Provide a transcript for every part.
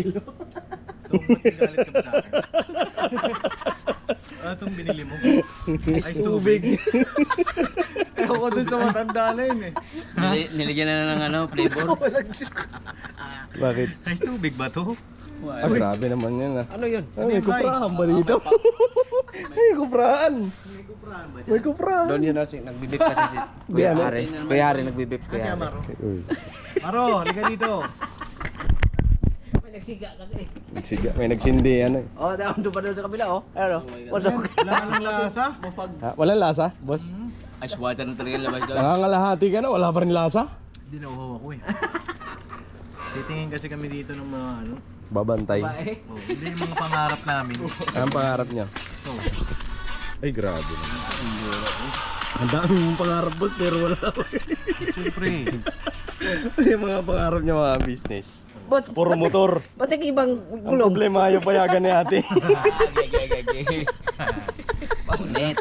yelo. Galit ka ba sa akin? Ano itong binili mo? Ice tubig. Ewan ko dun sa matanda na yun eh. Niligyan na ng ano, flavor. Bakit? Ice tubig ba to? Ah, grabe naman yan ah. Ano yun? Ah, may kuprahan ba dito? May kuprahan. May kuprahan. Doon yun kasi nagbibip kasi si Di, Kuya ano? Ari. Kuya Ari nagbibip. Kasi Kuya Ari. Amaro. Uy, Maro, liga dito. may nagsindi ano eh. Oh, doon pa doon sa kabila oh. Ano? What's up? Wala nang lasa. Ha, walang lasa, boss? Ice water na talaga yung labas doon. Nangangalahati ka na, wala pa rin lasa? Hindi nauhaw ako eh. Titingin kasi kami dito ng mga ano. Babantay. Oh, hindi yung mga pangarap namin. Anong pangarap niya? Oh. Ay, grabe naman. Ang dami mong pangarap, boss, pero wala ako. Siyempre. Yung mga pangarap niya, mga business. But, Puro motor. ba't yung ibang Ang gulong? problema, ayaw payagan ni ate. Paulit.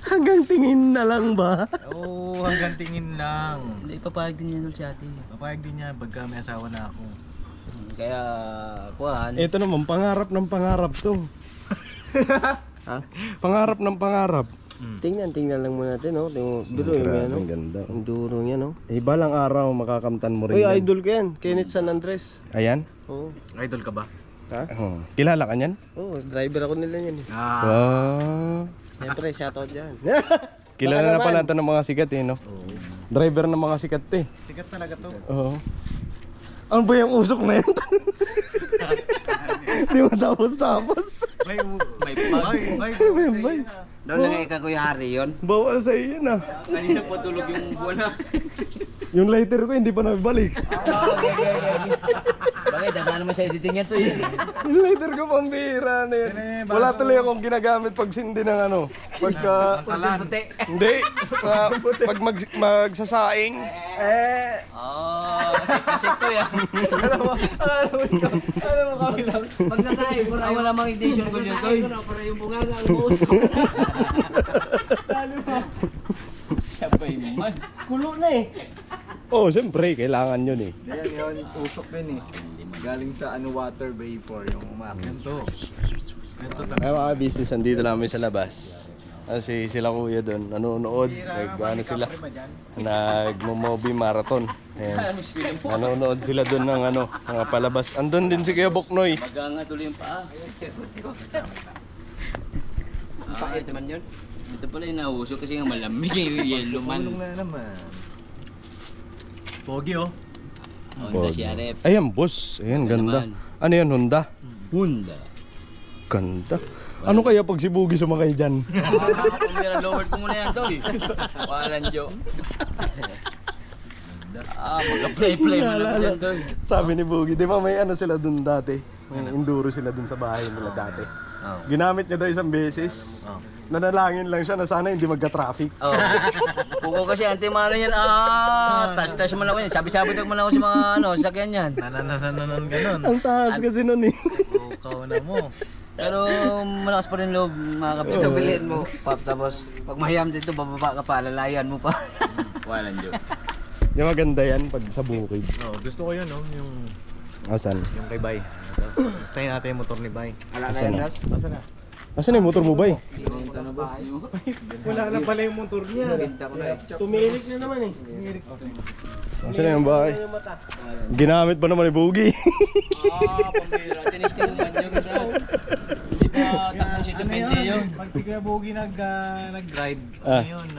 Hanggang tingin na lang ba? Oo, hanggang tingin lang. Hindi, papayag din yan ulit si ate. Papayag din niya pagka may asawa na ako. Kaya, kuhan. Ito naman, pangarap ng pangarap to. Ha? Pangarap ng pangarap. Tingnan lang muna natin oh. Duro yung Grabe, ano. ang ganda. Ang duro niya no. Ibalang araw makakamtan mo rin Uy, yan. idol ko yan. Kenneth San Andres. Ayan. Oo. Idol ka ba? Ha? Oh. Kilala ka niyan? Oo, driver ako nila yan eh. Ah. Wow. Siyempre, shoutout dyan. Kilala Baka na pala naman. ito ng mga sikat eh, no? Driver ng mga sikat eh. Sikat talaga to. Oo. Ano ba yung usok na yun? Di mo tapos. May May pag. May. Doon lang kay Kuya Hari yun. Bawal sa iyo yun ah. Kanina po tulog yung buwan na. Yung lighter ko hindi pa nabibalik. Bakit? Dadaan naman sa editing yan to eh. Yung lighter ko pambihira na yun. Wala tuloy akong ginagamit pag sindi ng ano. Pagka... Hindi. Pag magsasaing. Kasi to yan. Alam mo kami lang. Magsasabi mo Ah, wala mang intention ko yun to eh. Para yung bungaga ang usok. Siya pa yung man. Kulo na eh. Oh, siyempre. Kailangan yun eh. Yan, usok yun eh. Galing sa ano water vapor yung umakyat to. Ay mga business, andito namin sa labas. Kasi sila kuya doon, nanonood, ano sila, nagmo-movie marathon. Ayan. Nanonood sila doon ng ano, mga palabas. Andun din si Kuya Boknoy. Maganga tuloy yung paa. Pait naman yun. Ito pala yung nausok kasi nga malamig yung yellow man. Tulong na naman. Pogi oh. Honda siya rep. Ayan, boss. Ayan, ganda. naman. Ano yan, Honda? Honda. Ganda. Ano kaya pag si Boogie sumakay dyan? Pamira lower ko muna yan to eh. Walang jo. Mag-apply-apply mo lang dyan to. Sabi ni Boogie, di ba may ano sila dun dati? May enduro sila dun sa bahay nila dati. Ginamit niya daw isang beses. Nanalangin lang siya na sana hindi magka-traffic. Oh. Kuko kasi anti-mano yan. Tas-tas mo lang ko yan. Sabi-sabi mo lang ako sa mga ano, sakyan yan. Nananananan ganon. Ang taas kasi nun eh. Bukaw na mo. Pero malakas pa rin loob mga kapit. Ito bilhin mo. Tapos pag mahiyam dito, bababa ka pa, lalayan mo pa. Walang jo. Yung maganda yan pag sa bukid. Oh, gusto ko yun oh, yung Asan? kay Bay. Stayin natin yung motor ni Bay. Wala na Asan yan, na? Das. Asa na? Asan na yung motor mo ba eh? Wala na pala yung motor niya. Binta ko na eh. Tumirik na naman eh. Asan na yung bahay? Ginamit pa naman ni Boogie. Pambira. Tinisting mo man yun. Di ba takbong si Depende yun? Pag si Kuya Bogie nag-drive, Ah. ano yun,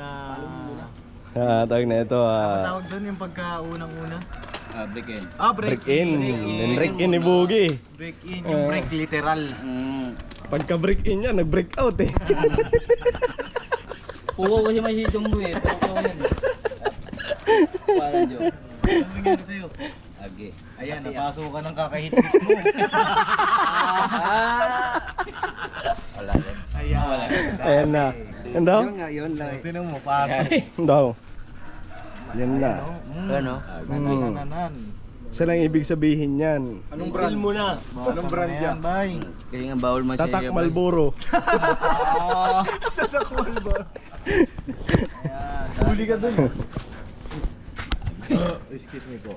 Tawag na ito, tawag doon yung pagkaunang-una. Break in. break in. Break in ni Boogie. Break in, yung break literal. Pagka break in niya, nag-break out eh. Puko kasi may si Jumbo eh. Pero ko yan. Walang jo. Ano nangyari sa'yo? Agi. Ayan, napasok ka ng kakahit-hit mo. Wala yan. Ayan. Wala. Ayan na. Yan daw? Yun nga, yun lang eh. Tinan mo, pasok. Yan daw. Yan na. Ano? Nanananan. Isa lang ibig sabihin yan. Anong brand mo na? Anong brand yan? Bay? Kaya nga bawal man siya. Tatak Malboro. Huli ka dun. Excuse me po.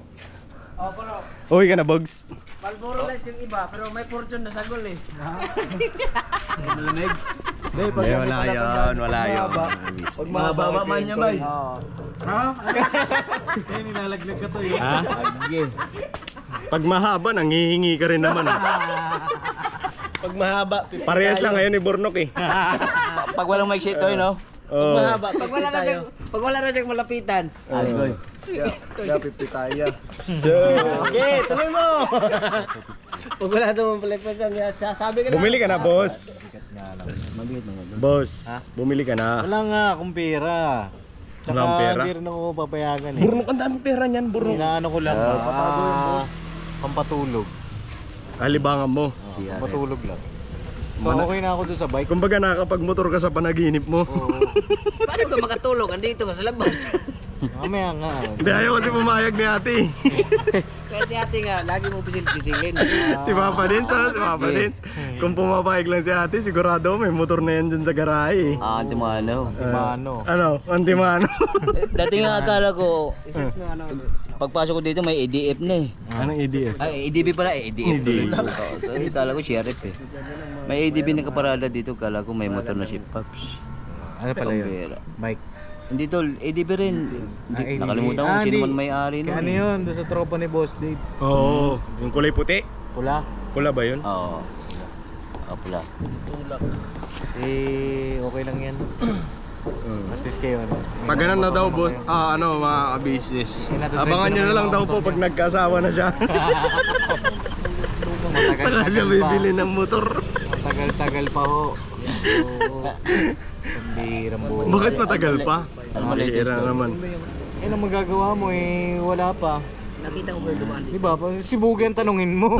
Oh, pero Uwi ka na, Bogs. Malboro light yung iba, pero may fortune na sagol eh. Malamig. Hindi, wala yun, wala yun. Pag mahaba man niya ba? Eh, nilalaglag ka to eh. Ha? Pag mahaba, nangihingi ka rin naman. Pag mahaba, Parehas lang ngayon ni Burnok eh. Pag walang mic set to, no? Oh. mahaba, Pag wala na siyang malapitan. Kaya 50 tayo. So, Okay, tuloy mo! Pag wala naman pala sasabi ka na. bumili ka na, boss. Boss, bumili ka na. Wala nga akong pera. Tsaka Walang pera? hindi rin ako papayagan eh. Burnok, ang daming pera niyan, Burnok. Inaano ko lang, pampatulog. Alibangan mo. Pampatulog lang. So okay na ako doon sa bike. Kumbaga nakakapagmotor ka sa panaginip mo. Paano ka makatulog? Andito ka sa labas. Mamaya nga. Hindi, ayaw kasi pumayag ni ate. Kasi ate nga, lagi mo pisil-pisilin. Si Papa Dins, ha? Si Papa Dins. Kung pumapayag lang si ate, sigurado may motor na yan dyan sa garahe. Antimano. Mano. Ano? Antimano. Dati nga akala ko, Isip mo ano. pagpasok ko dito may ADF na eh. Anong EDF? Ay, ADB pala, ADF tuloy. So, akala ko sheriff eh. May ADB na kaparada dito, akala ko may motor na si Paps. Ano pala yun? Pambera. Bike. Hindi tol, ADB rin. Hindi, ADB. nakalimutan ko kung sino man may-ari Kaya nun ano eh. yun? Doon sa tropa ni Boss Dave. Oo. Yung kulay puti. Pula. Pula ba yun? Oo. Apla. Eh, okay lang yan. At least kayo ano. Pag ganun na daw, boss, ano, mga business. Abangan nyo na lang daw po pag nagkasawa na siya. Saka siya bibili ng motor. Matagal-tagal pa ho. So, pambihirang buhay. Bakit matagal pa? Ano ba latest Mahira to? naman. Eh, ano magagawa mo eh, wala pa. Nakita ko ba yung dumaan dito? Diba? Si Bugan tanungin mo.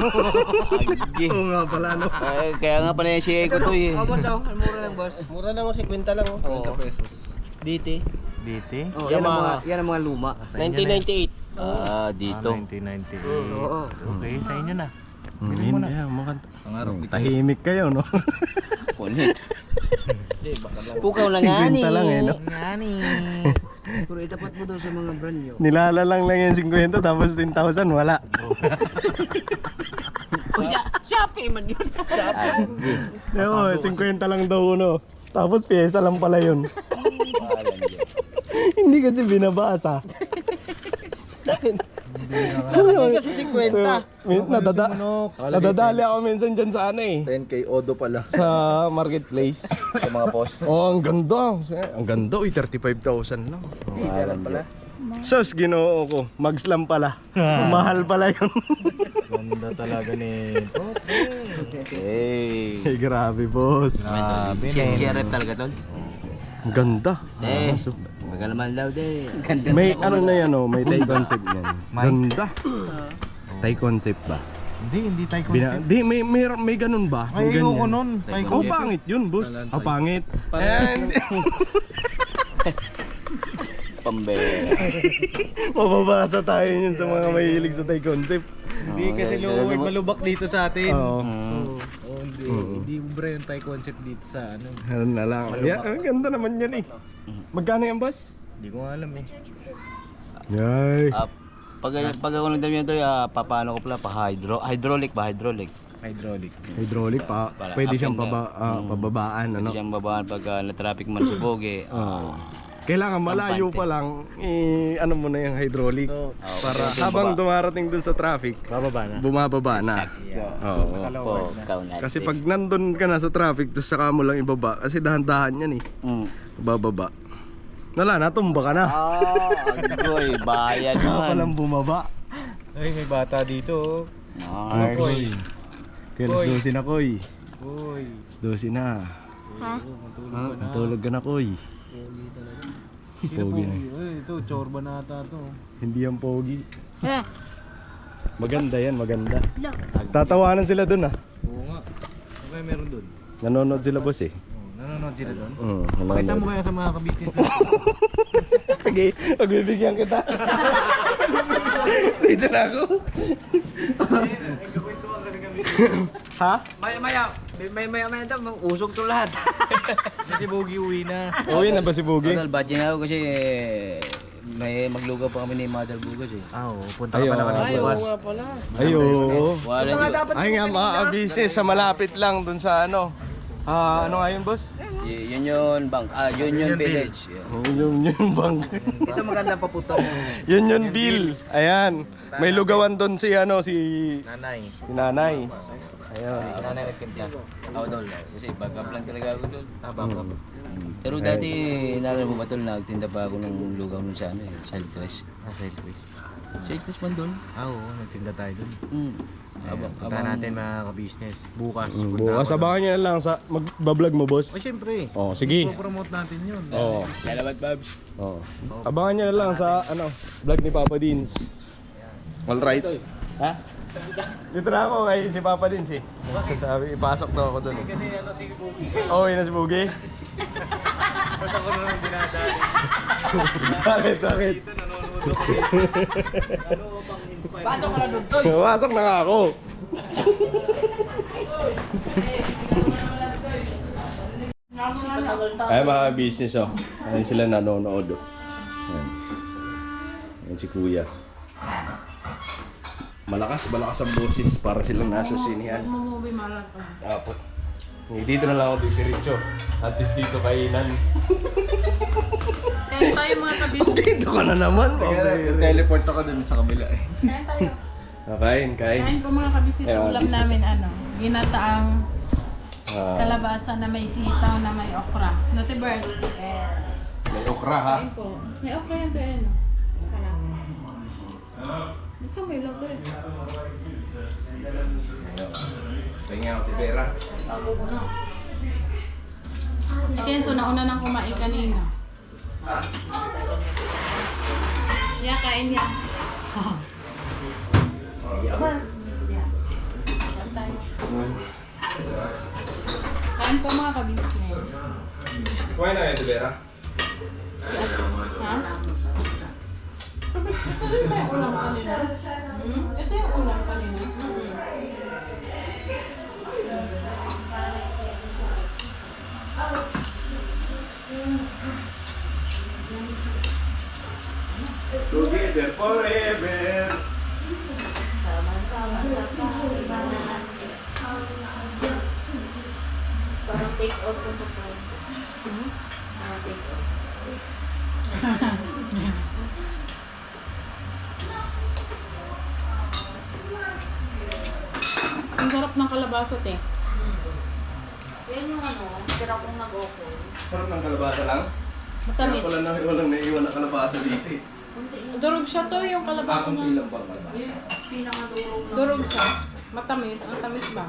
Agi. Oo nga pala, no? Kaya nga pala yung si Eko to eh. Oh, boss, oh. Ang mura lang, boss. Mura lang o, 50 lang o. 20 pesos. Dito. Diti? Oh, yan ang mga luma. 1998. Ah, dito. 1998. Oo. Okay, sa inyo na. Hindi, mukhang Pangarap ni tahimik kayo, no? Punit. Pukaw lang nga 50 lang eh, no? Ngani. Pero itapat mo daw sa mga brand nyo. Nilalalang lang yan 50, tapos 10,000, wala. O Shopee man yun. Agi. Oo, 50 lang daw, no? Tapos pyesa lang pala yun. Hindi kasi binabasa. Kasi 50. Nadadali ako minsan dyan sa ano eh. 10k odo pala. Sa marketplace. Sa mga post. Oh, ang ganda. Ang ganda, 35,000 lang. Jalan pala. Sus, ginoo ko. Mags lang pala. Mahal pala yun. Ganda talaga nito. Hey. Ay, grabe, boss. Grabe Sheriff talaga tol. Ang ganda. Eh, magalaman daw de. May ano na yan, oh, may Thai concept yan. Ganda. Thai concept ba? Hindi tayo concept. Di, may ganun ba? Ay, May ayoko ganyan. nun. Tayo Oh, concept. pangit yun, boss. Oh, pangit. And, Pambera. mababasa tayo yun sa mga mahilig sa Thai concept. Hindi kasi luwag malubak dito sa atin. Oo. Oh, hindi ubra yung Thai concept dito sa ano. Ano na lang. Yeah, ang ganda naman yan eh. Magkano yan, boss? Hindi ko alam eh. Yay. Pag ako nagdala nito, papaano ko pala, hydraulic ba? Hydraulic. Hydraulic pa. Para Pwede up siyang and down. pababaan, ano? Hindi siyang babaan pag na-traffic man sa Boge. Kailangan malayo pa lang, ano mo na yung hydraulic. Para habang dumarating dun sa traffic, Bababa na. bumababa na. Oo. Po, ikaw na. Kasi pag nandun ka na sa traffic, tapos saka mo lang ibaba, kasi dahan-dahan yan eh. Bababa. Wala, natumba ka na. Agoy, bayan Saka pa naman. lang bumaba. Ay, may bata dito. Nice. Kaya alas 12 na, Koy. Uy. Alas 12 na. Matulog ka na, Koy. Sino Pogi po? na. Ay, ito, chorba na ata to. Hindi yan pogi. Maganda yan, maganda. Tatawanan sila dun ah. Oo nga. Okay, meron dun. Nanonood sila, boss eh. Nanonood sila dun. Pakita Nanonood. mo kaya sa mga kabisnes natin. Sige, pagbibigyan kita. Dito na ako. Ha? Maya daw, usog to lahat. Kasi Bogi uwi na. Uwi na ba si Bugi? Total, budget na ako kasi may maglugaw pa kami ni Mother Bugas eh. Oo, punta ka pa naman bukas. Ayo. Wala yun. Ay nga mga business sa malapit lang dun sa ano. Ano nga yun, boss? Union Bank. Union Village. Yeah. Union Bank. Ito maganda pa puto. Union Bill. Ayan. May lugawan doon si ano si Nanay. Nanay. Ayun. Nanay nagtimpla. Ako tol. Kasi backup lang talaga ako tol. Backup. Pero dati, naalala mo ba tol, nagtinda pa ako ng lugaw nun sa ano eh, Side Quest. Side quiz. Side Quest man doon. Oo, nagtinda tayo dun. Punta natin mga ka-business. Bukas. Bukas abangan niyo na lang sa magba-vlog mo, boss. O syempre. Oh, sige. Promote natin yun. Oh. Salamat Babs. Oh. Abangan niyo na lang sa ano, vlog ni Papa Dins. All right. Ha? Dito na ako kay si Papa Dins eh. Sabi ipasok daw ako doon. Kasi ano si Bugi. Oh, yun na si Bugi. Ba't ako na lang dinadali? Bakit? Dito nanonood ako dito. Ano bang inspire? Pasok ka na doon, Toy. Pasok na nga ako. Ay mga business oh. Ayun sila nanonood oh. Ayan. Ayan si Kuya. Malakas ang boses para silang nasa sinihan. Movie marathon. Apo. Dito na lang ako dito. At least dito kainan. Kain tayo mga kabis. Dito ka na naman. Teleport ako dun sa kabila eh. Kain tayo. Kain. Kain po mga kabis. Ayun, Sa ulam kabis. namin ginataang kalabasa na may sitaw na may okra. Note bird. May okra ha. Kain po. May okra yan to eh. Gusto mo ilaw to eh. Tingnan ako, Tibera. Si Kenzo nauna nang kumain kanina. Yeah, kain yan. Kain po mga ka-business. Kumain na kayo, Tibera? Ha? Ito yung ulam kanina? Ito yung ulam kanina? Together forever. Parang take out ko po. Parang take out. Ang sarap ng kalabasa, te. Yan yung ano, tira kong nag-okol. Sarap ng kalabasa lang. Matamis. Walang naiwan na kalabasa dito eh. Durog siya to, yung kalabasa Akong niya. ilang pang kalabasa. Durog siya. Matamis. Ang tamis ba?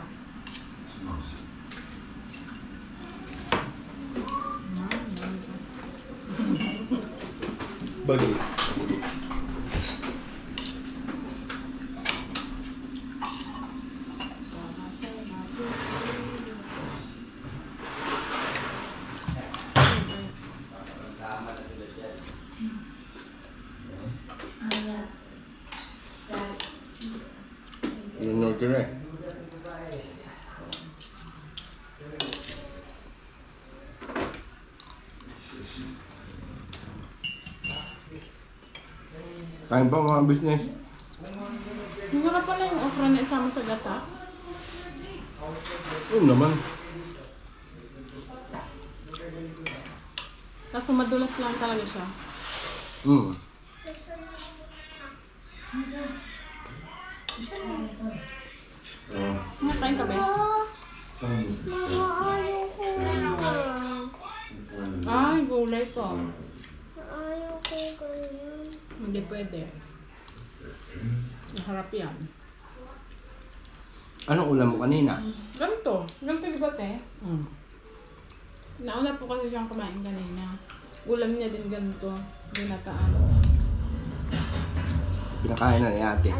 Bagay. Yung order na eh. Kain pa mga business. Ang sarap pala yung okra na isama sa gata. Oo naman. Kaso madulas lang talaga siya. Kain ka ba? Ay, gulay to. Hindi pwede. Maharap yan. Anong ulam mo kanina? Ganito. Ganito di ba, te? Nauna po kasi siyang kumain kanina. Ulam niya din ganito. Ginataan. Pinakain na ni ate.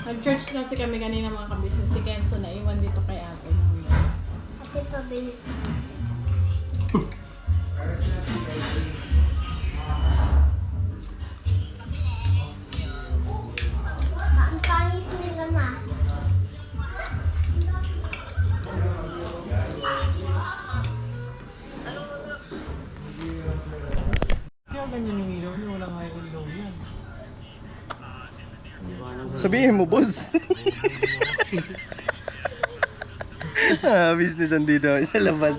Nag-church kasi kami kanina mga kabisnes. Si Kenzo na iwan dito kay ate. Ate, pabili. Ang pangit nila, ma. Sabihin mo, boss. Business andito sa labas.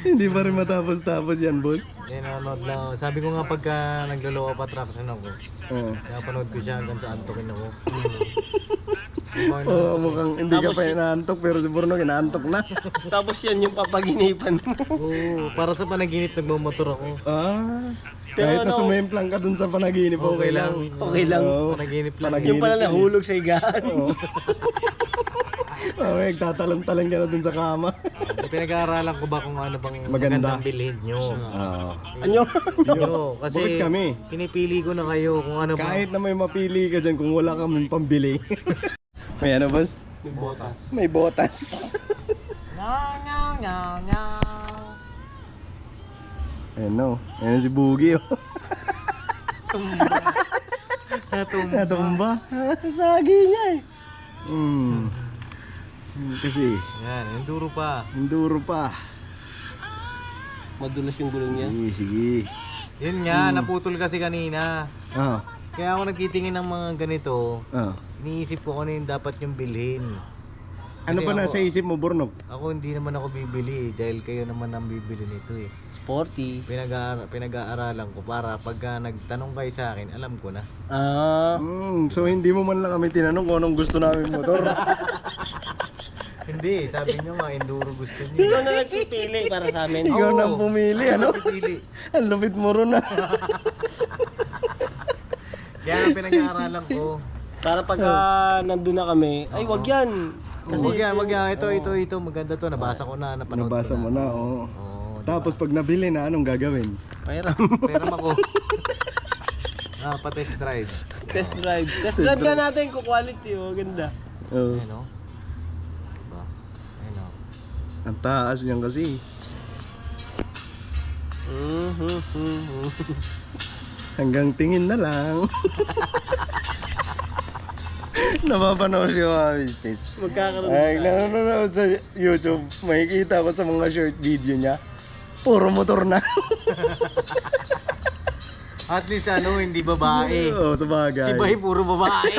Hindi pa rin matapos-tapos yan, boss. Nanonood lang ako. Sabi ko nga pagka naglolo pa attraction ako, Oo. napanood ko siya hanggang sa antokin ako. Mukhang hindi ka pa inaantok pero si Bruno inaantok na. Tapos yan yung papaginipan mo. Oo, para sa panaginip nagmamotor ako. Kahit na sumimplang ka dun sa panaginip, okay lang. Okay lang. Oo. Panaginip lang. Yung pala nahulog sa higaan. Nagtatalan-talan ka na dun sa kama. Pinag-aaralan ko ba kung ano bang Maganda. magandang bilhin nyo. Ano? Yo, kasi Bakit kami? pinipili ko na kayo kung ano ba. Kahit na may mapili ka dyan kung wala kami pambili. May ano, boss? May botas. Ano? Ayan si Boogie, oh. Natumba. Sagi niya, eh. Kasi, Yan, enduro pa. enduro pa. Madulas yung gulong niya. Sige, sige. Yun nga, naputol kasi kanina. Ah, Kaya ako nagtitingin ng mga ganito, ah. iniisip ko kung ano yung dapat yung bilhin. Ano Kasi pa nasa isip mo, Bornok? Ako hindi naman ako bibili dahil kayo naman ang bibili nito eh. Sporty. Pinag-aaralan ko para pagka nagtanong kayo sa akin, alam ko na. So hindi mo man lang kami tinanong kung anong gusto namin motor. Hindi, sabi nyo nga, enduro gusto niyo. Ikaw na nagpipili para sa amin. Ikaw na ang pumili, ano? Pipili. Ang lupit mo ron, ah. Kaya nga pinag-aaralan ko. Para pagka nandun na kami, ay wag yan. Kasi wag yan, ito, maganda to, nabasa ko na, napanood Nabasa ko mo na. na, oo. Oo, Tapos pag nabili na, anong gagawin? Pairam. Peram ako. Pa-test drive. Test drive. Test drive ka natin kung quality, oh. Ganda. Oo. Ayun o. Diba? Ayun o. Ang taas niyan kasi. Hanggang tingin na lang. Napapanood siya mga business. Magkakaroon Ay, nanonood sa YouTube, makikita ko sa mga short video niya. Puro motor na. At least hindi babae. Oo, sa bagay. Si Bay puro babae.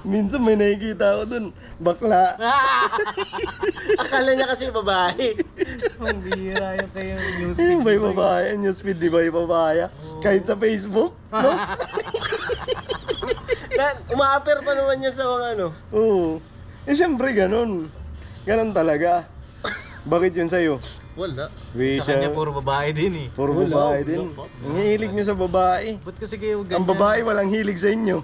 Minsan may nakikita ko dun, bakla. Akala niya kasi babae. Ang bihira yung kayo news Yung bay babae, newsfeed di ba yung babae? Kahit sa Facebook, no? Uma-appear pa naman niya sa mga ano. Oo. Eh syempre ganun. Ganun talaga. Bakit yun sa'yo? Wala. Sa kanya puro babae din eh. Puro babae din. Ang hilig nyo sa babae. Ba't kasi kayo ganyan? Ang babae walang hilig sa inyo.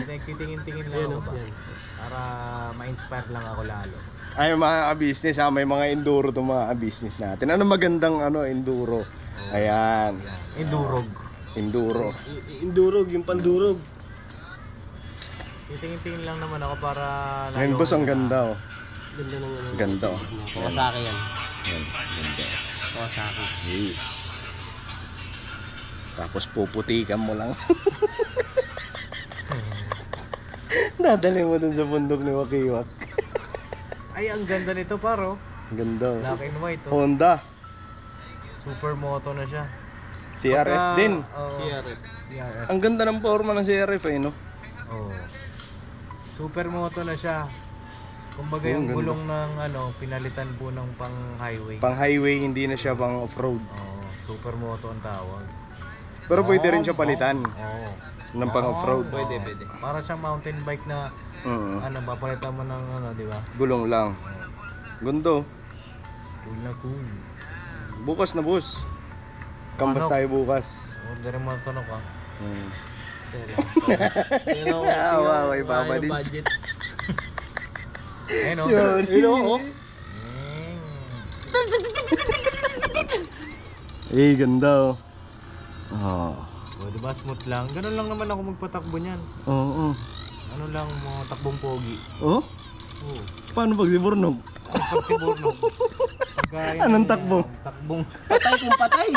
Nagtitingin-tingin lang ako ba? Para ma-inspire lang ako lalo. Ay mga ka-business ha, may mga enduro to mga ka-business natin. Ano magandang enduro? Ayan. Endurog. Enduro. Indurog, yung pandurog. Titingin-tingin lang naman ako para lalo. Ngayon boss, ang ganda oh. Ganda ng ano. Ganda oh. Kawasaki yan. Yan, ganda. Kawasaki. Hey. Tapos puputikan mo lang. Dadali mo dun sa bundok ni Wakiwak. Ay, ang ganda nito paro. Ganda oh. Black and white oh. Honda. Supermoto na siya. CRF din. CRF. Ang ganda ng forma ng CRF eh no? Oh. Supermoto na siya. Kumbaga Oh, yung ganda. gulong ng pinalitan po ng pang-highway. Pang highway, hindi na siya pang off-road. Oh, supermoto ang tawag. Pero pwede rin siya palitan Oo. ng pang off-road. Pwede. Para siyang mountain bike na papalitan mo ng di ba? Gulong lang. Gundo. Cool na cool. Bukas na boss. Kambas tayo bukas. Order mo ito ka. Pero Wow, may babadins. Ayun o. oh. Eh, ganda oh. Oh. O, diba smooth lang? Ganun lang naman ako magpatakbo niyan. Oo. Ano lang, mga takbong pogi. Oh? Oo. Paano pag si Bornog? Pag si Bornog. Anong takbo? Takbong. Patay kung patay.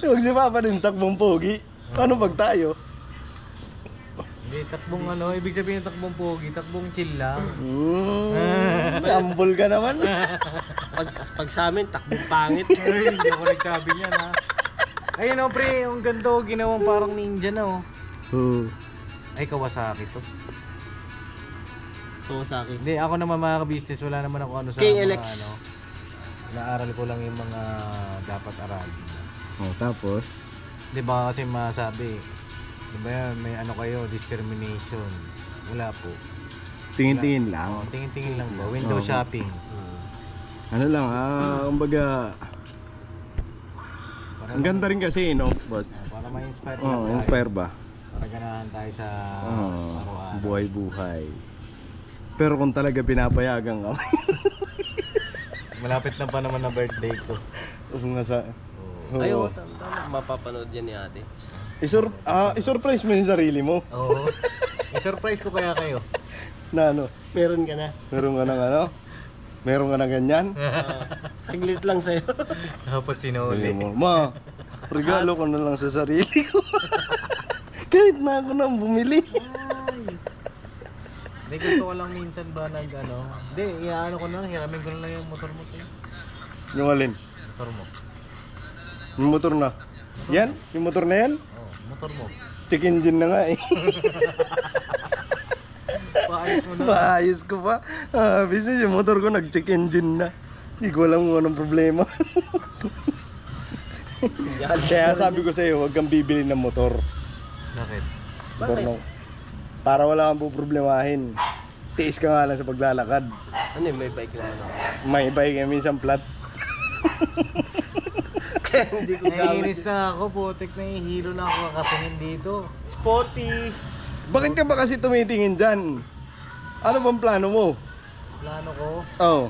Huwag si Papa din takbong pogi. Paano pag tayo? Hindi, takbong ano, ibig sabihin ng takbong pogi, takbong chill lang. Humble ka naman. Pag sa amin, takbong pangit. Ay, hindi ako nagsabi niyan ha. Ayun oh, pre, yung ganito, ginawang parang ninja na oh. Ay, Kawasaki to. Oo, sa akin. Hindi, ako naman mga ka-business, wala naman ako ano sa KLX. mga ano. Naaral ko lang yung mga dapat aralin. Oh, tapos? Di ba kasi masabi, di ba yan, may ano kayo, discrimination. Wala po. Tingin-tingin lang. Oh, tingin-tingin lang po. Window shopping. Ano lang, kumbaga, ang ganda rin kasi, no, boss? Para ma-inspire Oo, lang tayo. inspire ba? Para ganahan tayo sa araw-araw. Buhay-buhay. Pero kung talaga pinapayagan ka, Malapit na pa naman na birthday ko. kung nasa... Ay, oo, tama. Mapapanood yan ni ate. isurprise mo yung sarili mo Oo. I-surprise ko kaya kayo. na ano, Meron ka na. meron ka ng ano, meron ka ng ganyan. Saglit lang sa'yo. Tapos Sabi sinuli. mo, ma, regalo ko na lang sa sarili ko. Kahit na ako nang bumili. Hindi, gusto ko lang minsan ba nag ano. Hindi, iaano ko na lang, hiramin ko na lang yung motor mo to. Yung alin? Motor mo. Yung motor na. Yan? Yung motor na yan? Oo, motor mo. Check engine na nga eh. Paayos mo na. Paayos ko pa. Business yung motor ko nag-check engine na. Hindi ko alam kung anong problema. Kaya sabi ko sa'yo, huwag kang bibili ng motor. Bakit? Para wala kang problemahin. Tiis ka nga lang sa paglalakad. Ano yun, may bike na ano. May bike minsan flat. Kaya hindi ko gamit. Naiinis na ako, putik na hihilo na ako kakatingin dito. Sporty. Bakit ka ba kasi tumitingin dyan? Ano bang plano mo? Plano ko, Oh.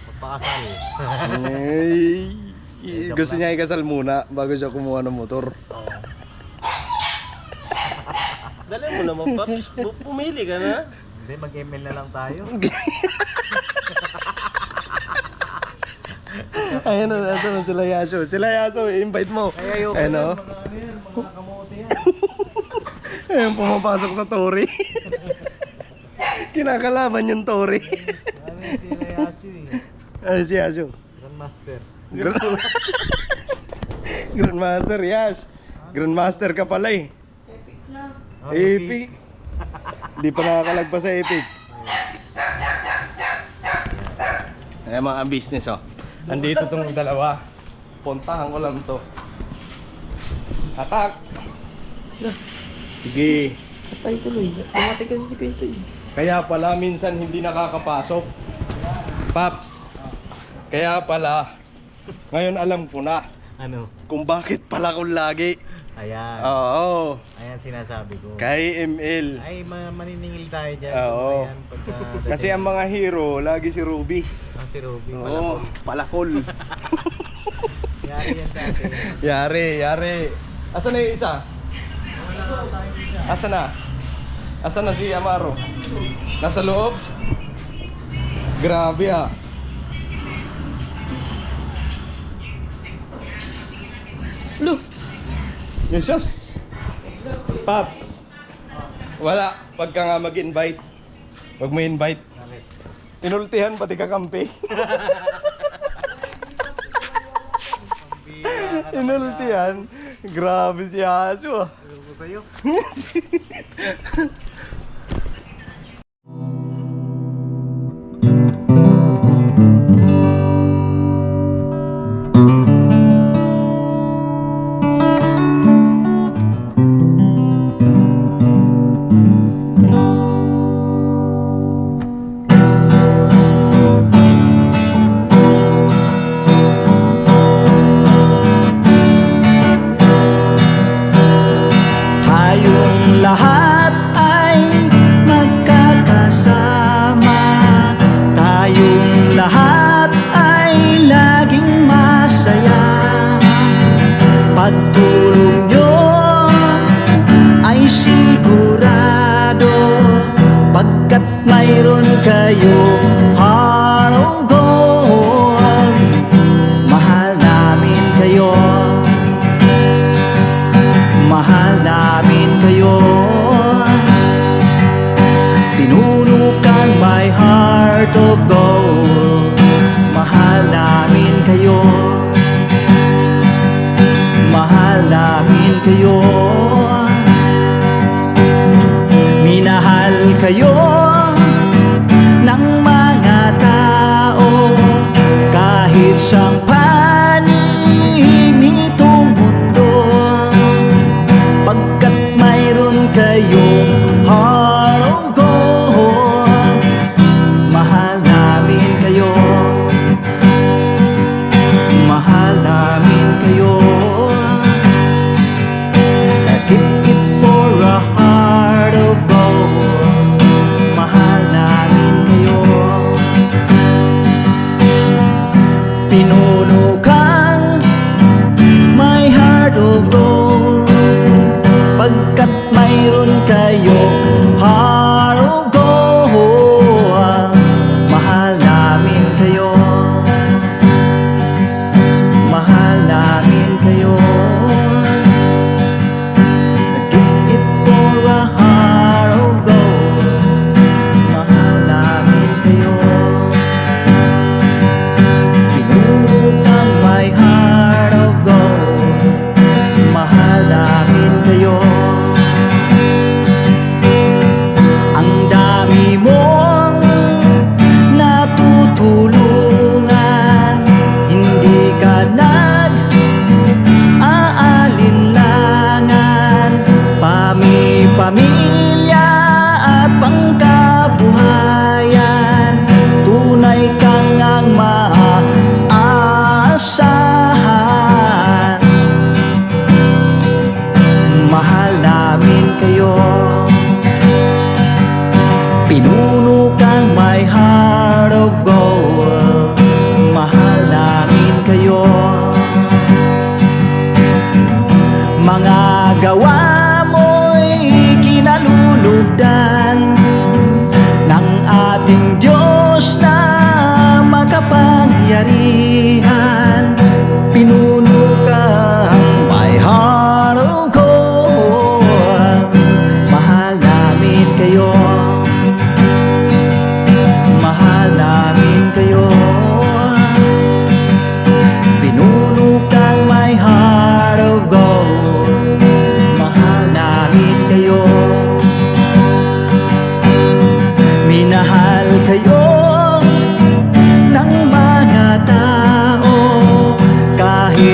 magpakasal. Gusto niya ikasal muna bago siya kumuha ng motor. Dali mo naman, Paps. Pumili ka na. Hindi, mag-ML na lang tayo. Ayun na, nasa na sila Yaso. Sila Yaso, invite mo. Ay, ayoko Ayun, yan, oh. mga ano yan, mga kamote yan. Ayun, pumapasok sa Tori. Kinakalaban yung Tori. Ano yan, sila Yasu eh. Ay, si Yaso. Grandmaster. Grandmaster, Yash. Grandmaster ka pala eh. Oh, Epic. Di pa nakakalagpas sa Epic. Ayan mga business oh. Andito tong dalawa. Puntahan ko lang to. Atak! Sige. Patay tuloy. Bumatay kasi si Pinto eh. Kaya pala minsan hindi nakakapasok. Paps. Kaya pala ngayon alam ko na Ano? kung bakit pala ko lagi. Ayan. Oo. Ayan sinasabi ko. Kay ML. Ay, maniningil tayo dyan. Oo. Ayan, pagka Kasi ang mga hero, lagi si Ruby. si Ruby. Oo, palakol. Yari yan sa atin. Yari. Asan na yung isa? Asan na? Asan na si Amaro? Nasa loob? Grabe ah. Look! Jesus! Paps! Wala, pagka nga mag-invite. Wag mo invite. Inultihan pati kakampi. Inultihan. Grabe si Aso ah. Ano ko sa'yo? Tayong lahat ay magkakasama. Tayong lahat ay laging masaya. Pagtulong nyo ay sigurado, pagkat mayroon kayong heart of gold. Mahal namin kayo, mahal namin kayo.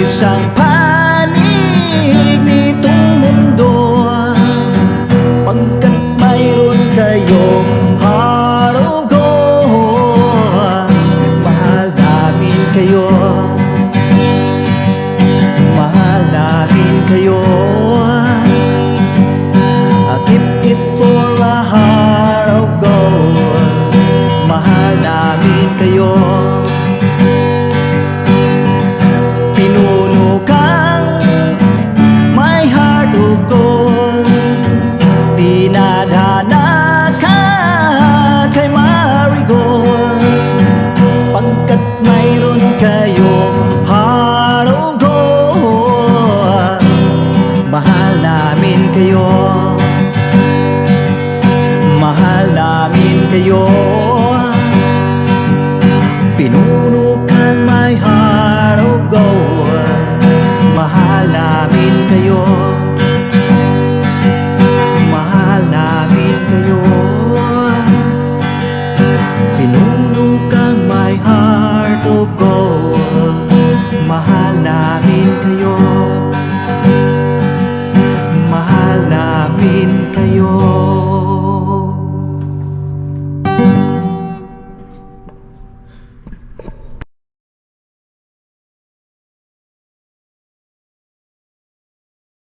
isang panig nitong mundo, pagkat mayroon kayo heart of gold. Mahal namin kayo, mahal namin kayo. I keep it for a heart of gold. Mahal namin kayo. Pinuno kang my heart of gold. Dinadhana ka kay Marigold, pagkat mayroon kayo heart of gold. Mahal namin kayo, mahal namin kayo.